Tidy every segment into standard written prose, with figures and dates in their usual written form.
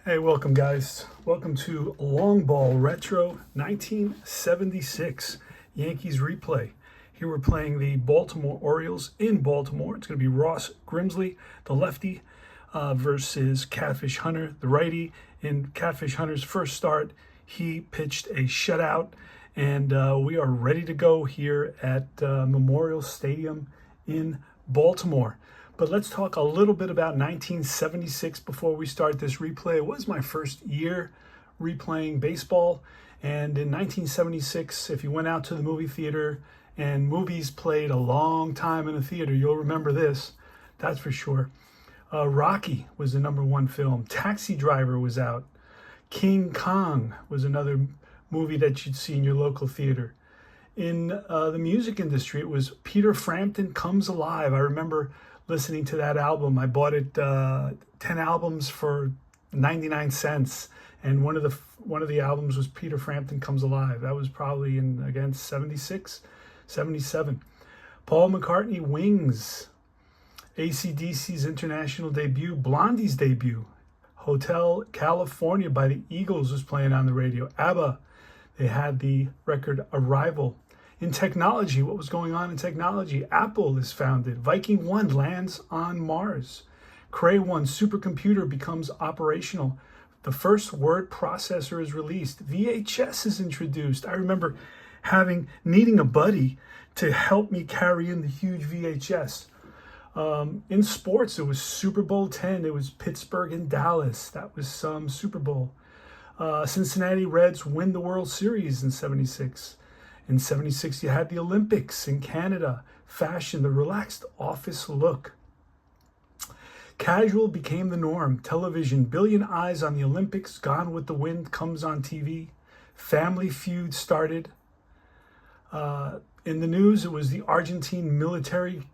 Hey, welcome guys. Welcome to Longball Retro 1976 Yankees replay. Here we're playing the Baltimore Orioles in Baltimore. It's going to be Ross Grimsley, the lefty, versus Catfish Hunter, the righty. In Catfish Hunter's first start, he pitched a shutout, and we are ready to go here at Memorial Stadium in Baltimore. But let's talk a little bit about 1976 before we start this replay. It was my first year replaying baseball. And in 1976, if you went out to the movie theater and movies played a long time in a theater, you'll remember this, that's for sure. Rocky was the #1 film. Taxi Driver was out. King Kong was another movie that you'd see in your local theater. In the music industry, it was Peter Frampton Comes Alive. I remember listening to that album. I bought it 10 albums for 99 cents, and one of the albums was Peter Frampton Comes Alive. That was probably in, again, 76, 77. Paul McCartney, Wings. AC/DC's international debut. Blondie's debut. Hotel California by the Eagles was playing on the radio. APBA, they had the record Arrival. In technology, what was going on in technology? Apple is founded. Viking 1 lands on Mars. Cray 1 supercomputer becomes operational. The first word processor is released. VHS is introduced. I remember needing a buddy to help me carry in the huge VHS. In sports, it was Super Bowl 10. It was Pittsburgh and Dallas. That was some Super Bowl. Cincinnati Reds win the World Series in 76. In 76, you had the Olympics in Canada. Fashion, the relaxed office look. Casual became the norm. Television, billion eyes on the Olympics. Gone with the Wind comes on TV. Family Feud started. In the news, it was the Argentine military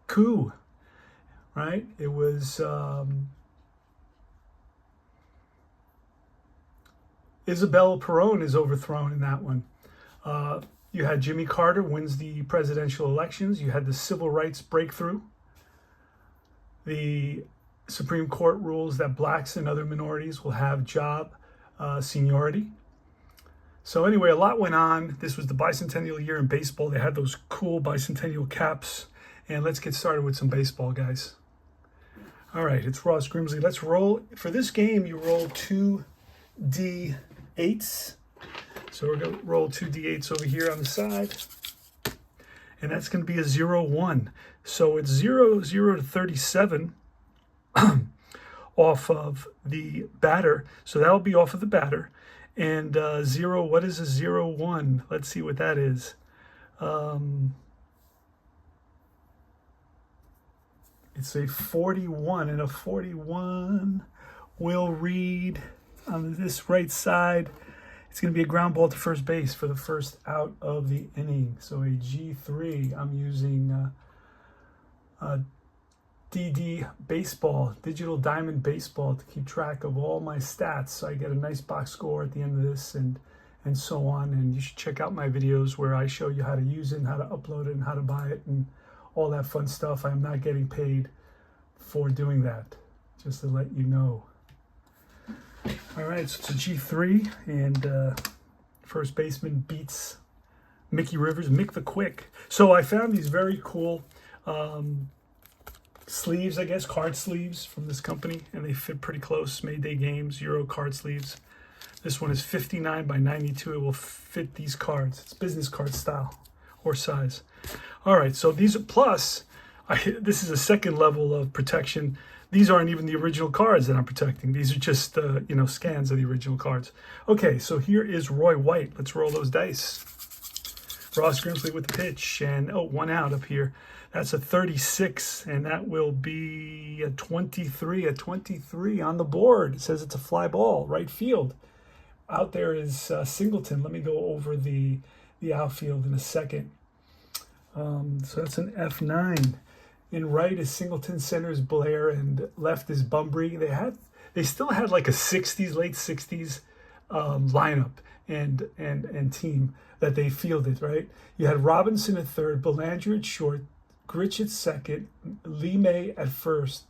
coup, right? It was Isabel Perón is overthrown in that one. You had Jimmy Carter wins the presidential elections. You had the civil rights breakthrough. The Supreme Court rules that blacks and other minorities will have job seniority. So anyway, a lot went on. This was the bicentennial year in baseball. They had those cool bicentennial caps. And let's get started with some baseball, guys. All right, it's Ross Grimsley. Let's roll. For this game, you roll 2 D8s. So we're going to roll 2 D8s over here on the side. And that's going to be a 0-1. So it's 0 to 37 off of the batter. So that'll be off of the batter. And 0, what is a 0-1? Let's see what that is. It's a 41, and a 41 will read on this right side. It's going to be a ground ball to first base for the first out of the inning. So a G3. I'm using DD Baseball, Digital Diamond Baseball, to keep track of all my stats. So I get a nice box score at the end of this and so on. And you should check out my videos where I show you how to use it and how to upload it and how to buy it and all that fun stuff. I'm not getting paid for doing that, just to let you know. All right, so it's a G3, and first baseman beats Mickey Rivers, Mick the Quick. So I found these very cool sleeves, I guess, card sleeves from this company, and they fit pretty close. Mayday Games, Euro card sleeves. This one is 59 by 92. It will fit these cards. It's business card style or size. All right, so these are plus, this is a second level of protection. These aren't even the original cards that I'm protecting. These are just, scans of the original cards. Okay, so here is Roy White. Let's roll those dice. Ross Grimsley with the pitch, and 1 out up here. That's a 36, and that will be a 23. A 23 on the board. It says it's a fly ball, right field. Out there is Singleton. Let me go over the outfield in a second. So that's an F9. In right is Singleton, center is Blair, and left is Bunbury. They still had like a 60s, late 60s lineup and team that they fielded, right? You had Robinson at third, Belanger at short, Grich at second, Lee May at first,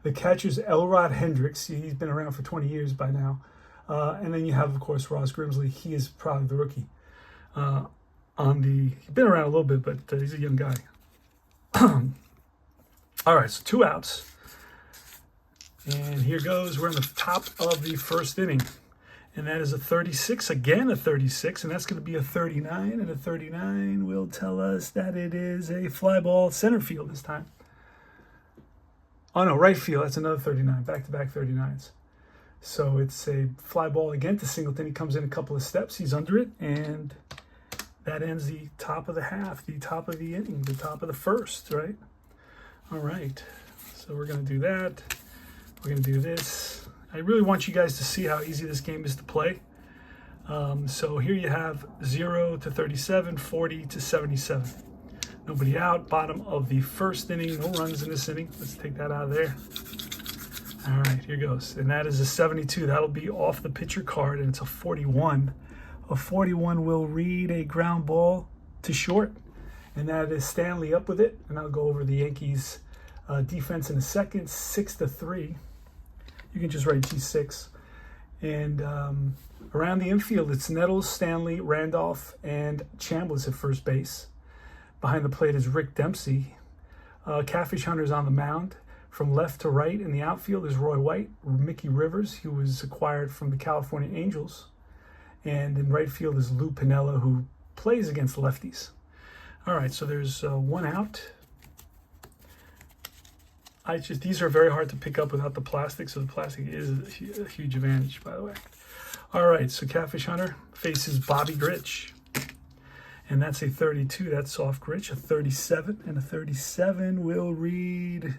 The catcher's Elrod Hendricks. He's been around for 20 years by now. And then you have, of course, Ross Grimsley. He is probably the rookie. He's been around a little bit, but he's a young guy. All right, so 2 outs. And here goes. We're in the top of the first inning. And that is a 36, again a 36, and that's going to be a 39. And a 39 will tell us that it is a fly ball center field this time. Oh, no, right field. That's another 39, back-to-back 39s. So it's a fly ball again to Singleton. He comes in a couple of steps. He's under it, and that ends the top of the half, the top of the inning, the top of the first, right? All right, so we're going to do that. We're going to do this. I really want you guys to see how easy this game is to play. So here you have 0 to 37, 40 to 77. Nobody out, bottom of the first inning. No runs in this inning. Let's take that out of there. All right, here goes. And that is a 72. That'll be off the pitcher card, and it's a 41. A 41 will read a ground ball to short, and that is Stanley up with it. And I'll go over the Yankees defense in a second. 6-3. You can just write G6. And around the infield, it's Nettles, Stanley, Randolph, and Chambliss at first base. Behind the plate is Rick Dempsey. Catfish Hunter's on the mound. From left to right in the outfield is Roy White, Mickey Rivers, who was acquired from the California Angels. And in right field is Lou Piniella, who plays against lefties. All right, so there's 1 out. These are very hard to pick up without the plastic, so the plastic is a huge advantage, by the way. All right, so Catfish Hunter faces Bobby Grich. And that's a 32, that's Soft Grich, a 37. And a 37 will read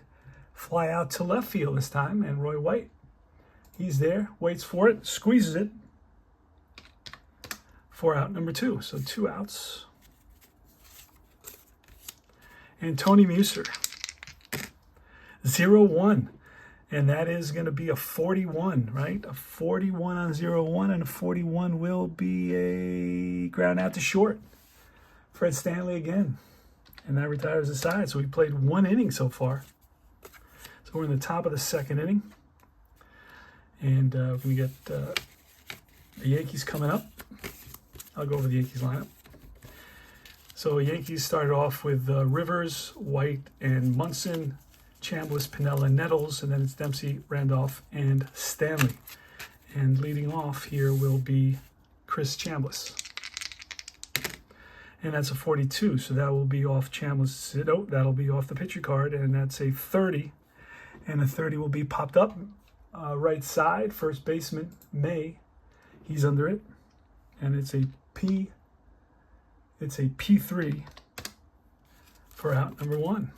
fly out to left field this time. And Roy White, he's there, waits for it, squeezes it. 4 out, number 2, so 2 outs. And Tony Muser, 0-1. And that is going to be a 41, right? A 41 on 0-1, and a 41 will be a ground out to short. Fred Stanley again. And that retires the side. So we played 1 inning so far. So we're in the top of the second inning. And we're going to get the Yankees coming up. I'll go over the Yankees lineup. So Yankees started off with Rivers, White, and Munson, Chambliss, Piniella, Nettles, and then it's Dempsey, Randolph, and Stanley. And leading off here will be Chris Chambliss. And that's a 42, so that will be off Chambliss. Oh, that'll be off the pitcher card, and that's a 30. And a 30 will be popped up right side, first baseman, May. He's under it. And it's a P3 for out number 1.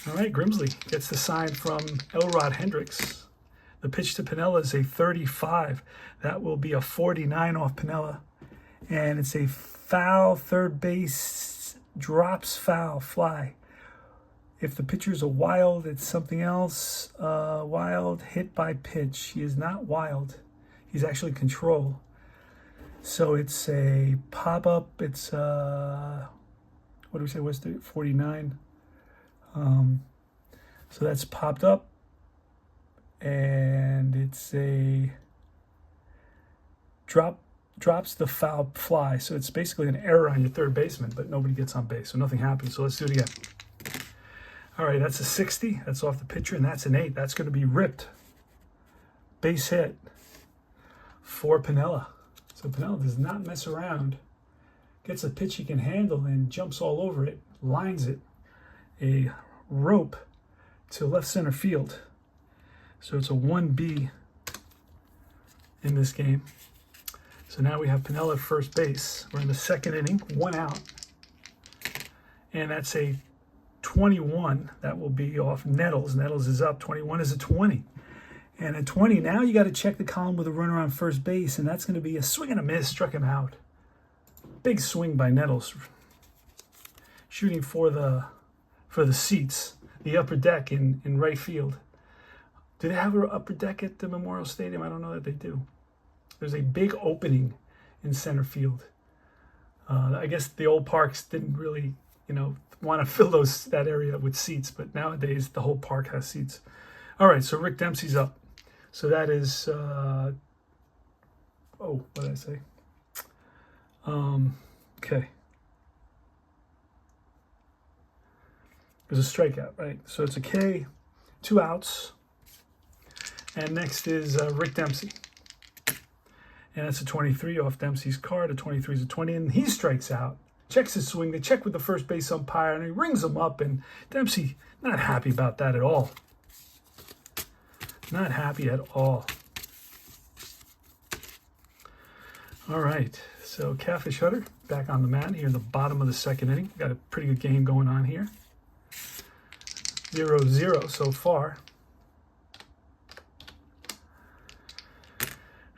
All right, Grimsley gets the sign from Elrod Hendricks. The pitch to Piniella is a 35. That will be a 49 off Piniella. And it's a foul, third base, drops foul, fly. If the pitcher's a wild, it's something else. Wild, hit by pitch. He is not wild. He's actually control. So it's a pop-up. It's, what do we say, what's the 49? So that's popped up. And it's a drops the foul fly. So it's basically an error on your third baseman, but nobody gets on base. So nothing happens. So let's do it again. All right, that's a 60. That's off the pitcher, and that's an 8. That's going to be ripped. Base hit for Piniella. So Piniella does not mess around. Gets a pitch he can handle and jumps all over it. Lines it. A rope to left center field. So it's a 1B in this game. So now we have Piniella at first base. We're in the second inning, 1 out. And that's a 21. That will be off Nettles. Nettles is up. 21 is a 20. And at 20, now you got to check the column with a runner on first base, and that's going to be a swing and a miss. Struck him out. Big swing by Nettles. Shooting for the seats, the upper deck in right field. Do they have an upper deck at the Memorial Stadium? I don't know that they do. There's a big opening in center field. I guess the old parks didn't really, want to fill that area with seats. But nowadays, the whole park has seats. All right, so Rick Dempsey's up. So that is, what did I say? Okay. There's a strikeout, right? So it's a K, 2 outs. And next is Rick Dempsey. And that's a 23 off Dempsey's card. A 23 is a 20, and he strikes out. Checks his swing. They check with the first base umpire, and he rings him up. And Dempsey, not happy about that at all. Not happy at all. All right, so Catfish Hutter back on the mat here in the bottom of the second inning. Got a pretty good game going on here. 0-0 so far.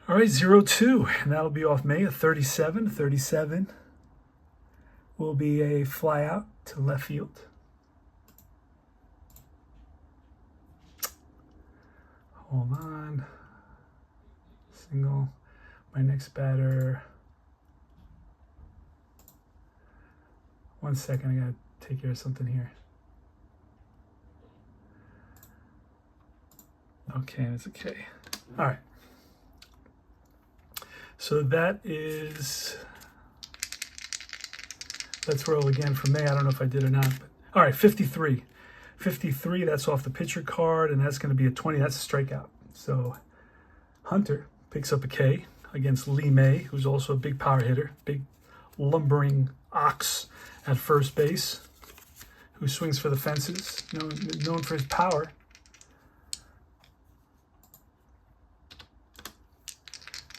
All right, 0-2, and that'll be off May, a 37. 37 will be a fly out to left field. Hold on. Single. My next batter. 1 second, I gotta take care of something here. Okay, it's okay. All right. So let's roll again for May. I don't know if I did or not. But, all right, 53. 53, that's off the pitcher card, and that's going to be a 20. That's a strikeout. So Hunter picks up a K against Lee May, who's also a big power hitter, big lumbering ox at first base, who swings for the fences, known for his power.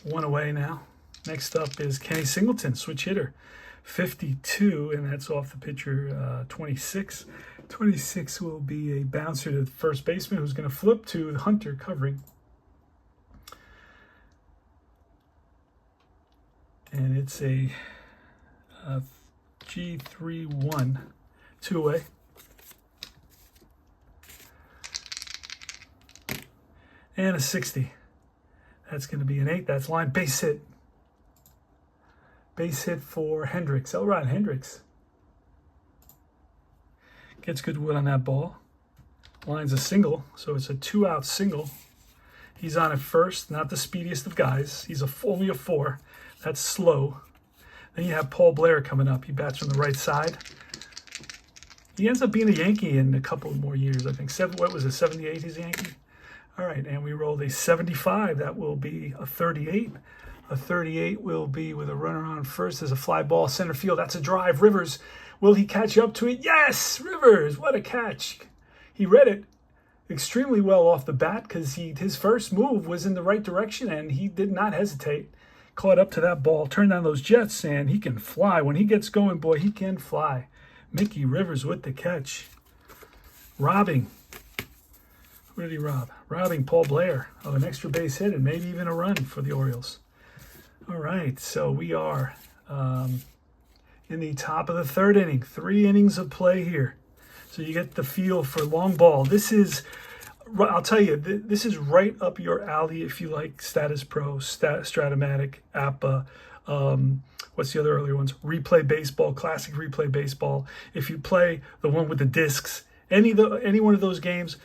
One away now. Next up is Kenny Singleton, switch hitter. 52, and that's off the pitcher 26. 26 will be a bouncer to the first baseman who's going to flip to Hunter covering. And it's a G3-1, 2 away. And a 60. That's going to be an 8. That's line. Base hit. Base hit for Hendricks. Elrod Hendricks. Gets good wood on that ball. Line's a single, so it's a 2-out single. He's on at first, not the speediest of guys. He's only a 4. That's slow. Then you have Paul Blair coming up. He bats from the right side. He ends up being a Yankee in a couple more years, I think. 78 he's a Yankee? All right, and we rolled a 75. That will be a 38. A 38 will be with a runner on first. There's a fly ball center field. That's a drive. Rivers, will he catch up to it? Yes, Rivers, what a catch. He read it extremely well off the bat because his first move was in the right direction, and he did not hesitate. Caught up to that ball, turned on those jets, and he can fly. When he gets going, boy, he can fly. Mickey Rivers with the catch. Robbing. Who did he rob? Robbing Paul Blair of an extra base hit and maybe even a run for the Orioles. All right, so we are in the top of the third inning. 3 innings of play here. So you get the feel for long ball. This is, I'll tell you, this is right up your alley if you like Statis Pro, Stratomatic, APBA, what's the other earlier ones? Replay Baseball, Classic Replay Baseball. If you play the one with the discs, any one of those games,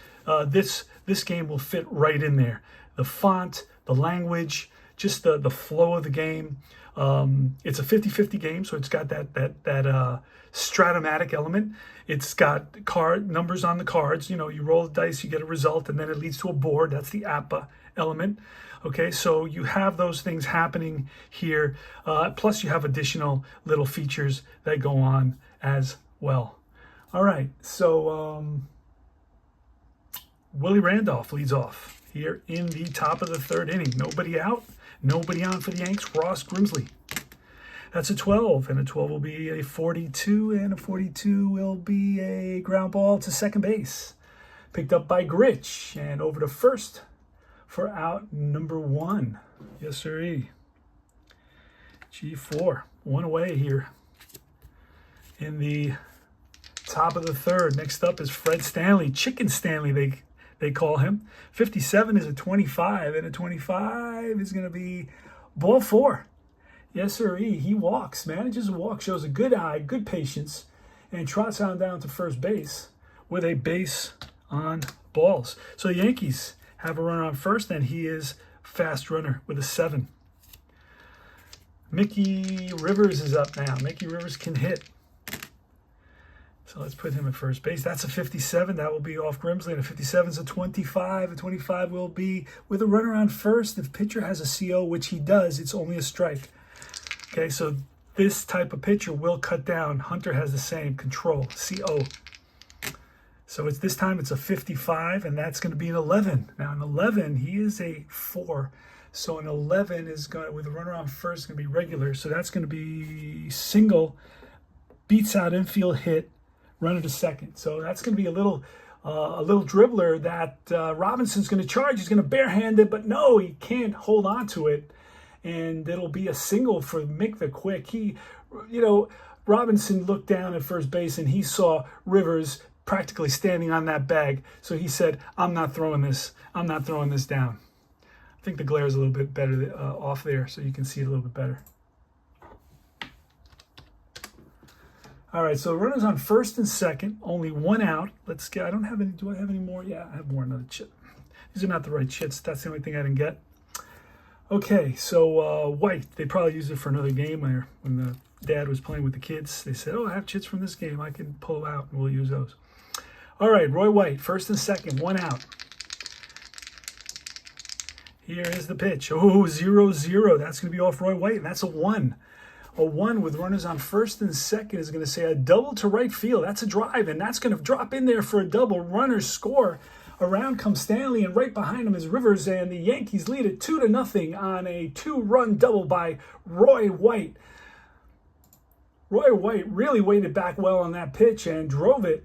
this game will fit right in there. The font, the language, just the flow of the game. It's a 50-50 game, so it's got that Stratomatic element. It's got card numbers on the cards. You roll the dice, you get a result, and then it leads to a board. That's the APBA element. Okay, so you have those things happening here. Plus, you have additional little features that go on as well. All right, so Willie Randolph leads off here in the top of the third inning. Nobody out. Nobody on for the Yanks. Ross Grimsley. That's a 12, and a 12 will be a 42, and a 42 will be a ground ball to second base. Picked up by Gritch, and over to first for out number 1. Yes, sirree. G4, 1 away here in the top of the third. Next up is Fred Stanley, Chicken Stanley, they call him. 57 is a 25, and a 25 is going to be ball 4. Yes, sir. He walks, manages a walk, shows a good eye, good patience, and trots on down to first base with a base on balls. So the Yankees have a runner on first, and he is fast runner with a 7. Mickey Rivers is up now. Mickey Rivers can hit. So let's put him at first base. That's a 57. That will be off Grimsley. And a 57 is a 25. A 25 will be with a runner on first. If pitcher has a CO, which he does, it's only a strike. Okay, so this type of pitcher will cut down. Hunter has the same control, CO. So it's this time it's a 55, and that's going to be an 11. Now an 11, he is a 4. So an 11 is going to, with a runner on first, going to be regular. So that's going to be single, beats out infield hit, runner to second. So that's going to be a little dribbler that Robinson's going to charge. He's going to barehand it, but no, he can't hold on to it. And it'll be a single for Mick the Quick. Robinson looked down at first base and he saw Rivers practically standing on that bag. So he said, I'm not throwing this. I'm not throwing this down. I think the glare is a little bit better off there, so you can see it a little bit better. All right, so runners on first and second, only 1 out. Let's get, I don't have any, do I have any more? Yeah, I have more, another chit. These are not the right chits. That's the only thing I didn't get. Okay, so White, they probably used it for another game where when the dad was playing with the kids. They said, oh, I have chits from this game. I can pull out and we'll use those. All right, Roy White, first and second, 1 out. Here is the pitch. Oh, 0-0. That's going to be off Roy White, and that's a 1. A 1 with runners on first and second is going to say a double to right field. That's a drive, and that's going to drop in there for a double. Runners score. Around comes Stanley, and right behind him is Rivers, and the Yankees lead it 2-0 on a 2-run double by Roy White. Roy White really waited back well on that pitch and drove it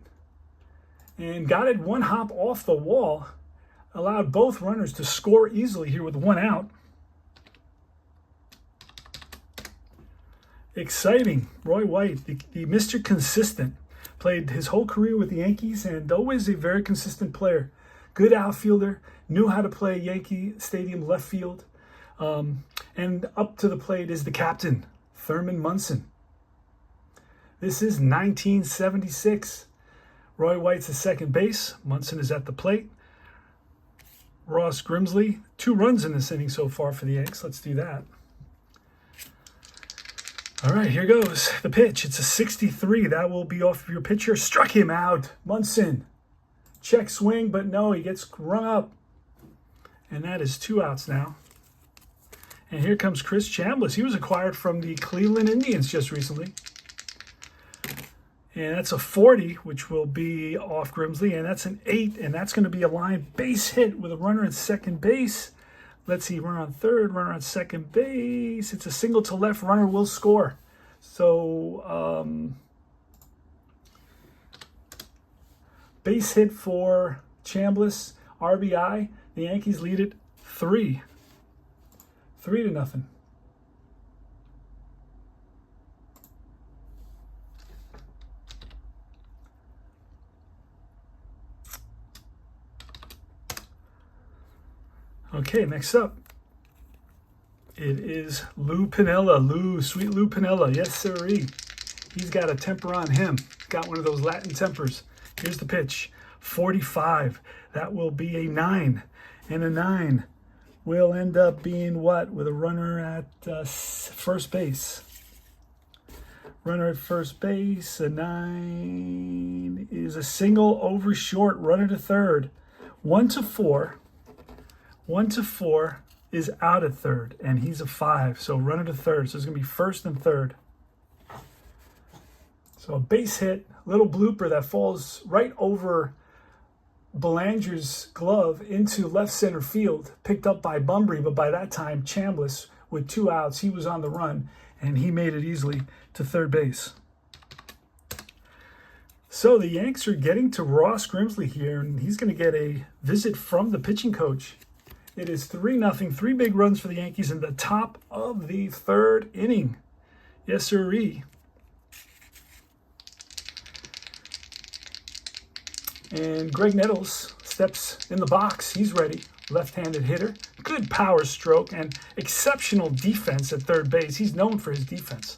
and got it 1 hop off the wall. Allowed both runners to score easily here with 1 out. Exciting. Roy White, the Mr. Consistent, played his whole career with the Yankees and always a very consistent player. Good outfielder, knew how to play Yankee Stadium left field. And up to the plate is the captain, Thurman Munson. This is 1976. Roy White's at second base. Munson is at the plate. Ross Grimsley, 2 runs in this inning so far for the Yanks. Let's do that. All right, here goes the pitch. It's a 63. That will be off of your pitcher. Struck him out. Munson. Check swing, but no, he gets rung up. And that is 2 outs now. And here comes Chris Chambliss. He was acquired from the Cleveland Indians just recently. And that's a 40, which will be off Grimsley. And that's an 8, and that's going to be a line base hit with a runner at second base. Let's see, runner on third, runner on second base. It's a single to left, runner will score. So, base hit for Chambliss, RBI. The Yankees lead it 3-0. Okay, next up, it is Lou Piniella. Sweet Lou Piniella. Yes, sirree. He's got a temper on him. Got one of those Latin tempers. Here's the pitch. 45. That will be a 9. And a 9 will end up being what? With a runner at first base. Runner at first base. A 9 is a single over short. Runner to third. 1-4. 1-4 is out at third, and he's a 5. So runner to third. So it's going to be first and third. So a base hit, little blooper that falls right over Belanger's glove into left center field, picked up by Bunbury, but by that time, Chambliss, with 2 outs, he was on the run, and he made it easily to third base. So the Yanks are getting to Ross Grimsley here, and he's going to get a visit from the pitching coach. It is 3-0, 3 big runs for the Yankees in the top of the 3rd inning. Yes, sirree. And Greg Nettles steps in the box. He's ready. Left-handed hitter. Good power stroke and exceptional defense at third base. He's known for his defense.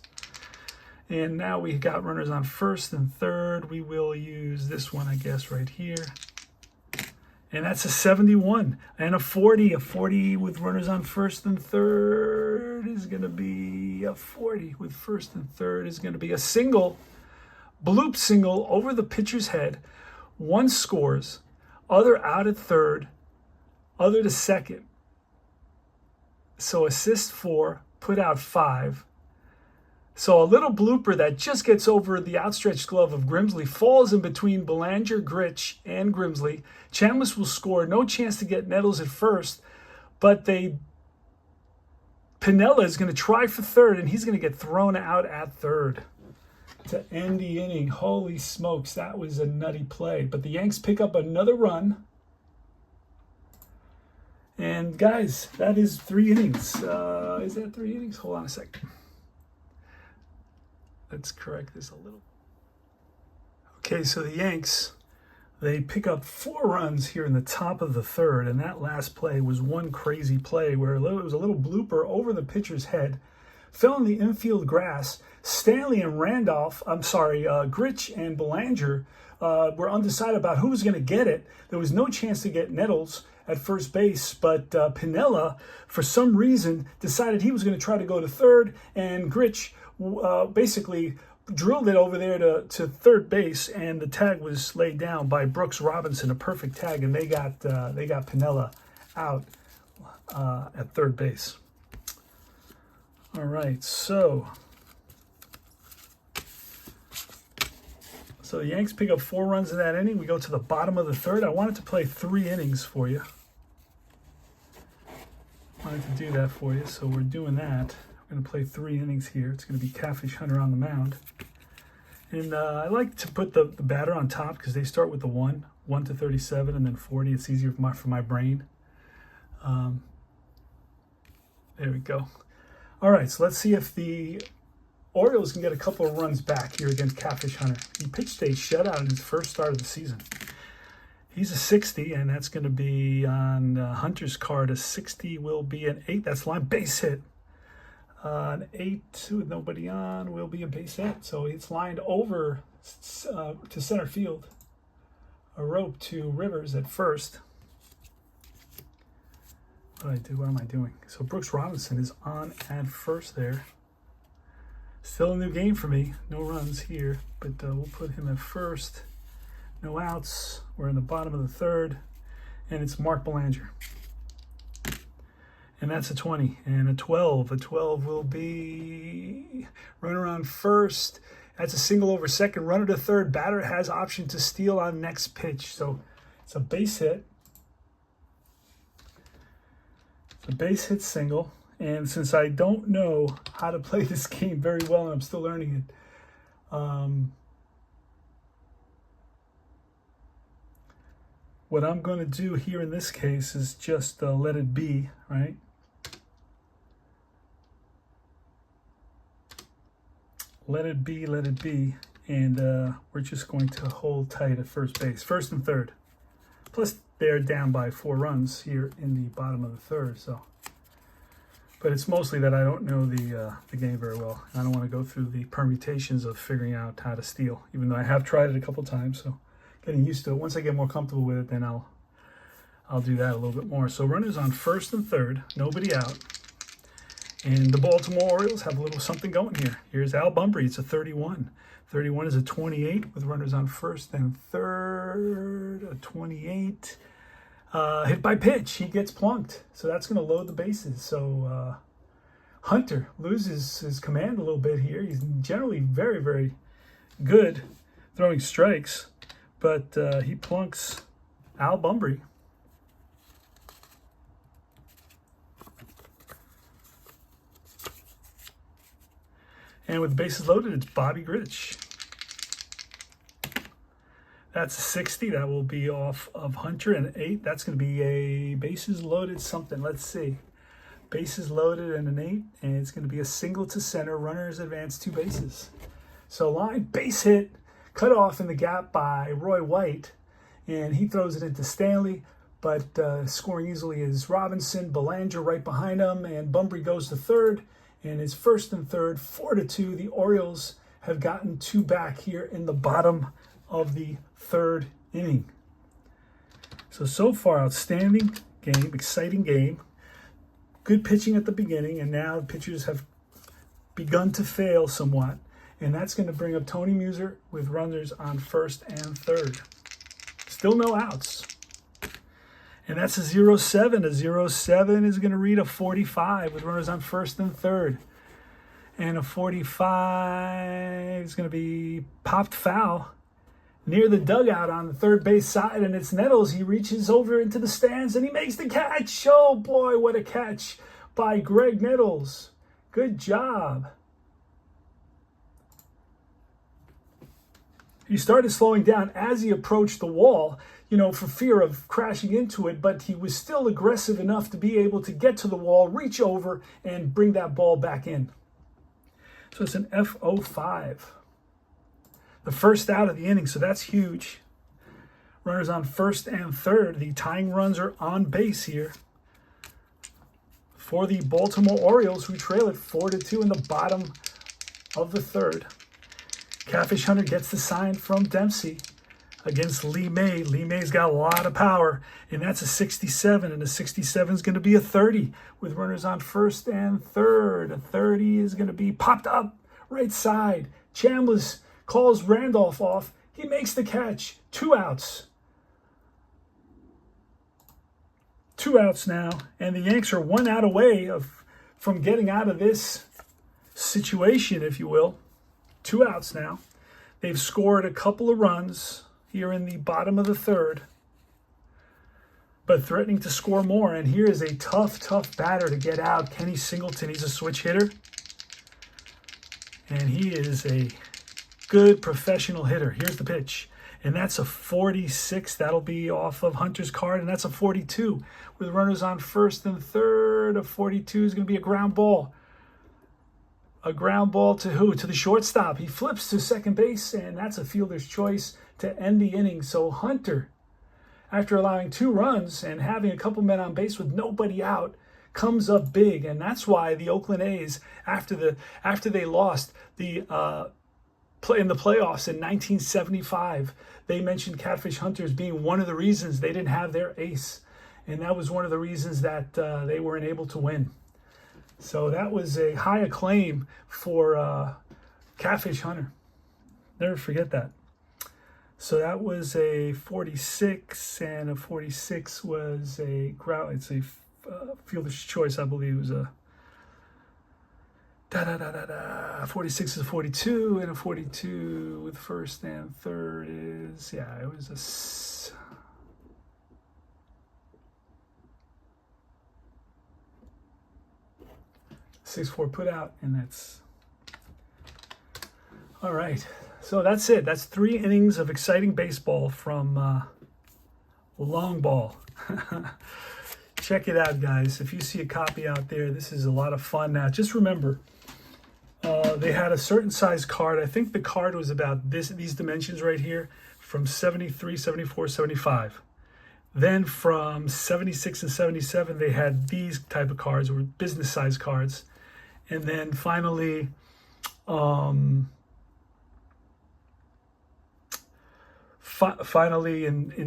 And now we got runners on first and third. We will use this one, I guess, right here. And that's a 71 and a 40. A 40 with runners on first and third is going to be a 40 with first and third is going to be a single, bloop single over the pitcher's head. One scores, other out at third, other to second. So assist 4, put out 5. So a little blooper that just gets over the outstretched glove of Grimsley, falls in between Belanger, Gritch, and Grimsley. Chambliss will score. No chance to get Nettles at first, but Piniella is going to try for third, and he's going to get thrown out at third to end the inning. Holy smokes, that was a nutty play. But the Yanks pick up another run. And guys, that is 3 innings. Is that 3 innings? Hold on a second. Let's correct this a little. Okay, so the Yanks, they pick up 4 runs here in the top of the third, and that last play was one crazy play where it was a little blooper over the pitcher's head, fell in the infield grass. Stanley and Gritch and Belanger were undecided about who was going to get it. There was no chance to get Nettles at first base, but Piniella, for some reason, decided he was going to try to go to third, and Gritch basically drilled it over there to third base, and the tag was laid down by Brooks Robinson, a perfect tag, and they got Piniella out at third base. All right, so the Yanks pick up 4 runs in that inning. We go to the bottom of the third. I wanted to play 3 innings for you. I wanted to do that for you, so we're doing that. We're going to play 3 innings here. It's going to be Catfish Hunter on the mound. And I like to put the batter on top because they start with the 1 to 37, and then 40. It's easier for my brain. There we go. All right, so let's see if the Orioles can get a couple of runs back here against Catfish Hunter. He pitched a shutout in his first start of the season. He's a 60, and that's going to be on Hunter's card. A 60 will be an 8. That's line base hit. An 8 with nobody on will be a base hit. So it's lined over to center field. A rope to Rivers at first. What did I do? What am I doing? So Brooks Robinson is on at first there. Still a new game for me. No runs here, but we'll put him at first. No outs. We're in the bottom of the third, and it's Mark Belanger. And that's a 20 and a 12. A 12 will be runner on first. That's a single over second. Runner to third. Batter has option to steal on next pitch. So it's a base hit. It's a base hit single. And since I don't know how to play this game very well, and I'm still learning it, what I'm going to do here in this case is just let it be, right? Let it be, and we're just going to hold tight at first base, first and third. Plus, they're down by 4 runs here in the bottom of the third, so. But it's mostly that I don't know the game very well. I don't want to go through the permutations of figuring out how to steal, even though I have tried it a couple times, so getting used to it. Once I get more comfortable with it, then I'll do that a little bit more. So runners on first and third, nobody out. And the Baltimore Orioles have a little something going here. Here's Al Bumbry. It's a 31. 31 is a 28 with runners on first and third. A 28. Hit by pitch. He gets plunked. So that's going to load the bases. So Hunter loses his command a little bit here. He's generally very, very good throwing strikes. But he plunks Al Bumbry. And with the bases loaded, it's Bobby Grich. That's a 60. That will be off of Hunter. And 8, that's going to be a bases loaded something. Let's see. Bases loaded and an 8. And it's going to be a single to center. Runners advance 2 bases. So line, base hit, cut off in the gap by Roy White. And he throws it into Stanley. But scoring easily is Robinson. Belanger right behind him. And Bumbry goes to third. And it's first and third, 4-2. The Orioles have gotten 2 back here in the bottom of the 3rd inning. So far, outstanding game, exciting game. Good pitching at the beginning, and now the pitchers have begun to fail somewhat. And that's going to bring up Tony Muser with runners on 1st and 3rd. Still no outs. And that's a 0-7. A 0-7 is going to read a 45 with runners on 1st and 3rd. And a 45 is going to be popped foul near the dugout on the 3rd base side, and it's Nettles. He reaches over into the stands, and he makes the catch. Oh, boy, what a catch by Greg Nettles. Good job. He started slowing down as he approached the wall, for fear of crashing into it, but he was still aggressive enough to be able to get to the wall, reach over, and bring that ball back in. So it's an F05. The first out of the inning, so that's huge. Runners on 1st and 3rd. The tying runs are on base here for the Baltimore Orioles, who trail it 4-2 in the bottom of the 3rd. Catfish Hunter gets the sign from Dempsey against Lee May. Lee May's got a lot of power, and that's a 67, and a 67 is going to be a 30 with runners on 1st and 3rd. A 30 is going to be popped up right side. Chambliss calls Randolph off. He makes the catch. 2 outs. 2 outs now, and the Yanks are 1 out away from getting out of this situation, if you will. 2 outs now. They've scored a couple of runs here in the bottom of the 3rd, but threatening to score more. And here is a tough batter to get out. Kenny Singleton. He's a switch hitter, and he is a good professional hitter. Here's the pitch, and that's a 46. That'll be off of Hunter's card, and that's a 42 with runners on 1st and 3rd. A 42 is going to be a ground ball. A ground ball to who? To the shortstop. He flips to second base, and that's a fielder's choice to end the inning. So Hunter, after allowing 2 runs and having a couple men on base with nobody out, comes up big. And that's why the Oakland A's, after they lost in the playoffs in 1975, they mentioned Catfish Hunter as being one of the reasons they didn't have their ace. And that was one of the reasons that they weren't able to win. So that was a high acclaim for Catfish Hunter. Never forget that. So that was a 46, and a 46 was a ground. It's a fielder's choice, I believe. It was a 46 is a 42, and a 42 with 1st and 3rd is, it was a 6-4 put out, and that's all right. So that's it. That's 3 innings of exciting baseball from Longball. Check it out, guys. If you see a copy out there, this is a lot of fun. Now, just remember, they had a certain size card. I think the card was about these dimensions right here, from 73, 74, 75. Then from 76 and 77, they had these type of cards, or business size cards. And then finally, in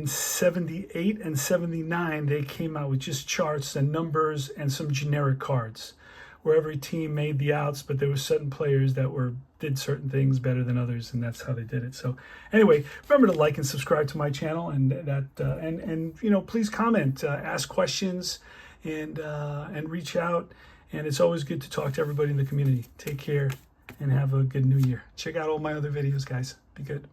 78 and 79, they came out with just charts and numbers and some generic cards, where every team made the outs, but there were certain players that did certain things better than others, and that's how they did it. So anyway, remember to like and subscribe to my channel, and please comment, ask questions, and reach out. And it's always good to talk to everybody in the community. Take care and have a good new year. Check out all my other videos, guys. Be good.